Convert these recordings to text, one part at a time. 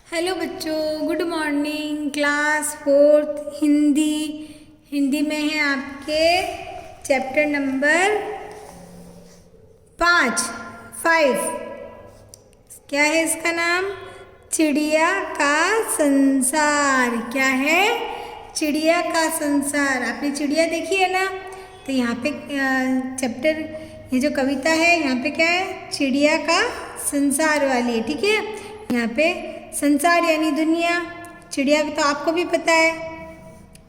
Hello बच्चों, good morning. Class fourth Hindi. Hindi में है आपके चैप्टर नंबर 5। क्या है इसका नाम? चिड़िया का संसार। क्या है? चिड़िया का संसार। आपने चिड़िया देखी है ना? तो यहाँ पे चैप्टर, ये जो कविता है यहाँ पे क्या है? चिड़िया का संसार वाली है। ठीक है, यहाँ पे संसार यानी दुनिया। चिड़िया तो आपको भी पता है,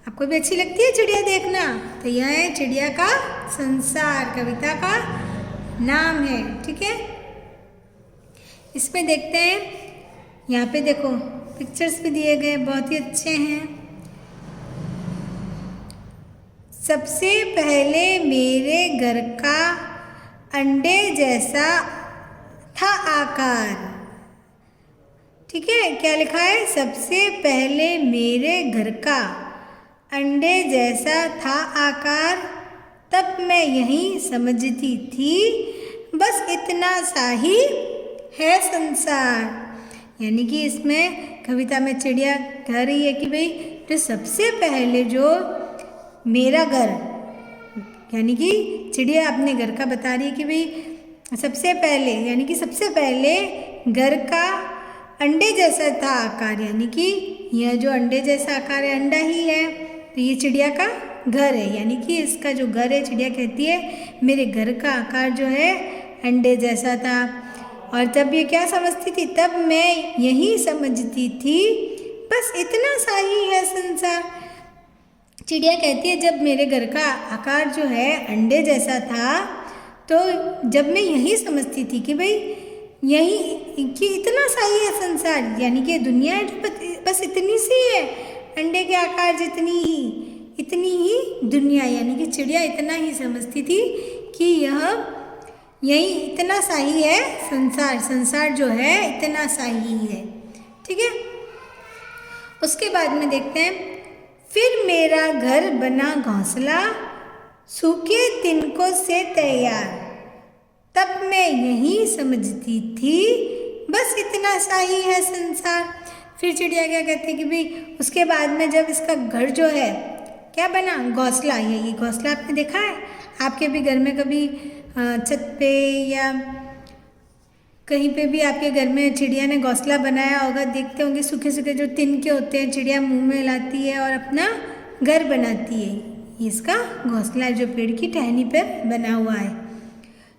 आपको भी अच्छी लगती है चिड़िया देखना। तो यह है चिड़िया का संसार, कविता का नाम है। ठीक है, इसमें देखते हैं। यहाँ पे देखो पिक्चर्स भी दिए गए, बहुत ही अच्छे हैं। सबसे पहले मेरे घर का अंडे जैसा था आकार। ठीक है, क्या लिखा है? सबसे पहले मेरे घर का अंडे जैसा था आकार, तब मैं यही समझती थी बस इतना सा ही है संसार। यानी कि इसमें कविता में चिड़िया कह रही है कि भाई जो सबसे पहले जो मेरा घर, यानी कि चिड़िया अपने घर का बता रही है कि भाई सबसे पहले, यानी कि सबसे पहले घर का अंडे जैसा था आकार, यानी कि यह जो अंडे जैसा आकार है अंडा ही है। तो ये चिड़िया का घर है, यानी कि इसका जो घर है, चिड़िया कहती है मेरे घर का आकार जो है अंडे जैसा था। और तब ये क्या समझती थी? तब मैं यही समझती थी बस इतना सा ही है संसार। चिड़िया कहती है जब मेरे घर का आकार जो है अंडे जैसा था, तो जब मैं यही समझती थी कि भाई यही कि इतना सा ही है संसार, यानी कि दुनिया बस इतनी सी है, अंडे के आकार जितनी ही, इतनी ही दुनिया। यानी कि चिड़िया इतना ही समझती थी कि यही इतना सा ही है संसार, संसार जो है इतना सा ही है। ठीक है, उसके बाद में देखते हैं। फिर मेरा घर बना घोंसला सूखे तिनकों से तैयार, तब मैं यही समझती थी बस इतना सा ही है संसार। फिर चिड़िया क्या कहती है कि भाई उसके बाद में जब इसका घर जो है क्या बना? घोंसला। ये घोंसला आपने देखा है? आपके भी घर में कभी छत पे या कहीं पे भी आपके घर में चिड़िया ने घोंसला बनाया होगा, देखते होंगे सूखे सूखे जो तिनके होते हैं, चिड़िया मुंह में लाती है और अपना घर बनाती है। ये इसका घोंसला जो पेड़ की टहनी पर बना हुआ है।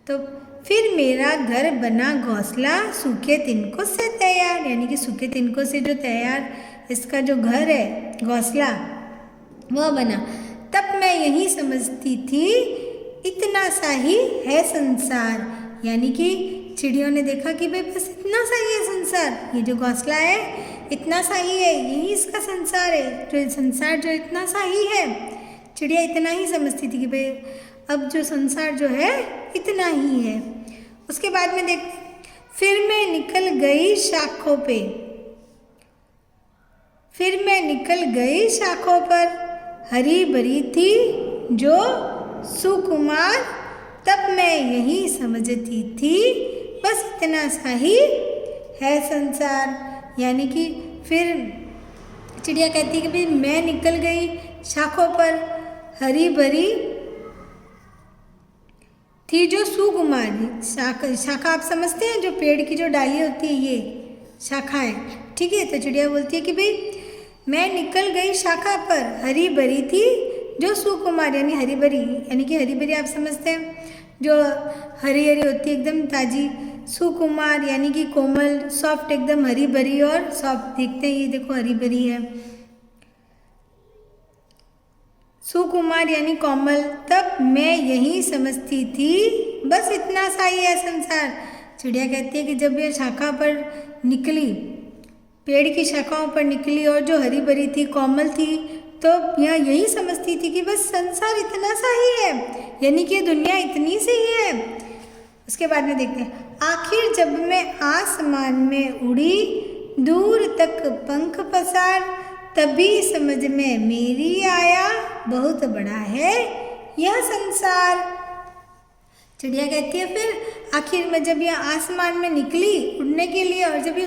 तो फिर मेरा घर बना घोंसला सूखे तिनकों से तैयार, यानी कि सूखे तिनकों से जो तैयार इसका जो घर है, घोंसला, वह बना। तब मैं यही समझती थी इतना सा ही है संसार। यानी कि चिड़ियों ने देखा कि भाई बस इतना सा ही है संसार, ये जो घोंसला है इतना सा ही है, यही इसका संसार है। जो संसार जो इतना सा ही है, चिड़िया इतना ही समझती थी कि भाई अब जो संसार जो है इतना ही है। उसके बाद में देखते, फिर मैं निकल गई शाखों पे, फिर मैं निकल गई शाखों पर, हरी भरी थी जो सुकुमार, तब मैं यही समझती थी बस इतना सा ही है संसार। यानी कि फिर चिड़िया कहती है कि भाई मैं निकल गई शाखों पर, हरी भरी थी जो सुकुमारी। शाखा आप समझते हैं, जो पेड़ की जो डाली होती है ये शाखा है। ठीक है, तो चिड़िया बोलती है कि भाई मैं निकल गई शाखा पर, हरी भरी थी जो सुकुमार, यानी हरी भरी, यानी कि हरी भरी आप समझते हैं जो हरी हरी होती है एकदम ताजी, सुकुमार यानी कि कोमल, सॉफ्ट, एकदम हरी भरी और सॉफ्ट दिखते हैं। ये देखो हरी भरी है, सुकुमार यानी कोमल। तब मैं यही समझती थी बस इतना सा ही है संसार। चिड़िया कहती है कि जब ये शाखा पर निकली, पेड़ की शाखाओं पर निकली और जो हरी भरी थी, कोमल थी, तो यहाँ यही समझती थी कि बस संसार इतना सा ही है, यानी कि दुनिया इतनी सी ही है। उसके बाद में देखते हैं। आखिर जब मैं आसमान में उड़ी, दूर तक पंख पसार, तभी समझ में मेरी आया बहुत बड़ा है यह संसार। चिड़िया कहती है फिर आखिर में जब यह आसमान में निकली उड़ने के लिए, और जब ये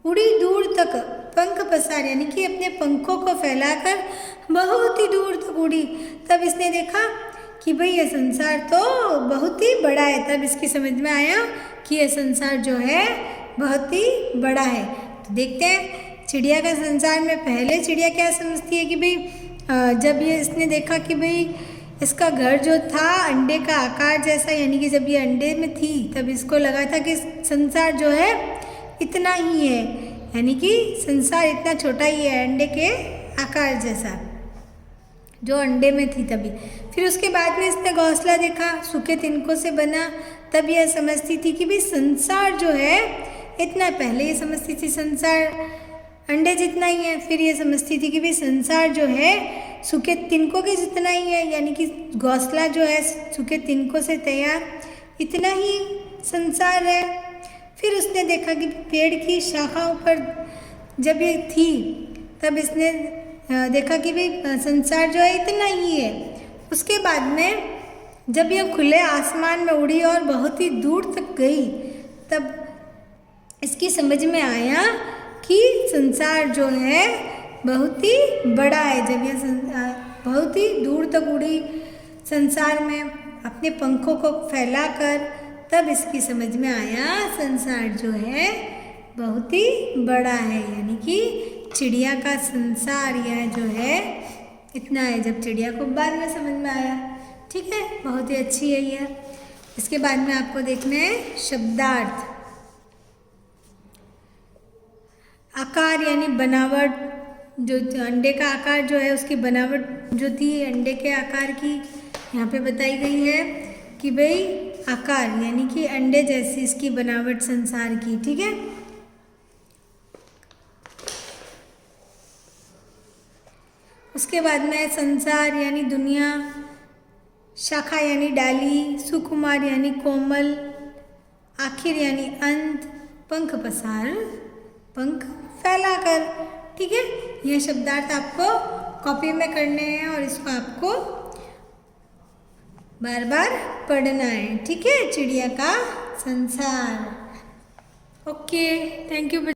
उड़ी दूर तक, पंख पसार यानी कि अपने पंखों को फैलाकर बहुत ही दूर तक उड़ी। तब इसने देखा कि भाई ये संसार तो बहुत ही बड़ा है। तब इसकी समझ में आया कि ये संसार जो है बहुत ही बड़ा है। तो देखते हैं चिड़िया का संसार में पहले चिड़िया क्या समझती है कि भाई जब ये इसने देखा कि भाई इसका घर जो था अंडे का आकार जैसा, यानी कि जब ये अंडे में थी तब इसको लगा था कि संसार जो है इतना ही है, यानी कि संसार इतना छोटा ही है अंडे के आकार जैसा जो अंडे में थी तभी। फिर उसके बाद में इसने घोंसला देखा, सूखे तिनकों से बना। तब यह समझती थी कि भाई संसार जो है इतना, पहले ये समझती थी संसार अंडे जितना ही है, फिर ये समझती थी कि भाई संसार जो है सूखे तिनकों के जितना ही है, यानी कि घोंसला जो है सूखे तिनकों से तैयार, इतना ही संसार है। फिर उसने देखा कि पेड़ की शाखाओं पर जब ये थी तब इसने देखा कि भाई संसार जो है इतना ही है। उसके बाद में जब यह खुले आसमान में उड़ी और बहुत ही दूर तक गई तब इसकी समझ में आया कि संसार जो है बहुत ही बड़ा है। जब यह बहुत ही दूर तक उड़ी संसार में अपने पंखों को फैलाकर, तब इसकी समझ में आया संसार जो है बहुत ही बड़ा है, यानी कि चिड़िया का संसार यह जो है इतना है। जब चिड़िया को बाद में समझ में आया, ठीक है, बहुत ही अच्छी है यह। इसके बाद में आपको देखना है शब्दार्थ। आकार यानी बनावट, जो अंडे का आकार जो है उसकी बनावट जो थी अंडे के आकार की यहाँ पे बताई गई है कि भाई आकार यानी कि अंडे जैसी इसकी बनावट संसार की, ठीक है। उसके बाद में संसार यानी दुनिया, शाखा यानी डाली, सुकुमार यानी कोमल, आखिर यानी अंत, पंख पसार पंख फैलाकर, ठीक है। यह शब्दार्थ आपको कॉपी में करने हैं और इसको आपको बार बार पढ़ना है, ठीक है। चिड़िया का संसार। Okay, thank you.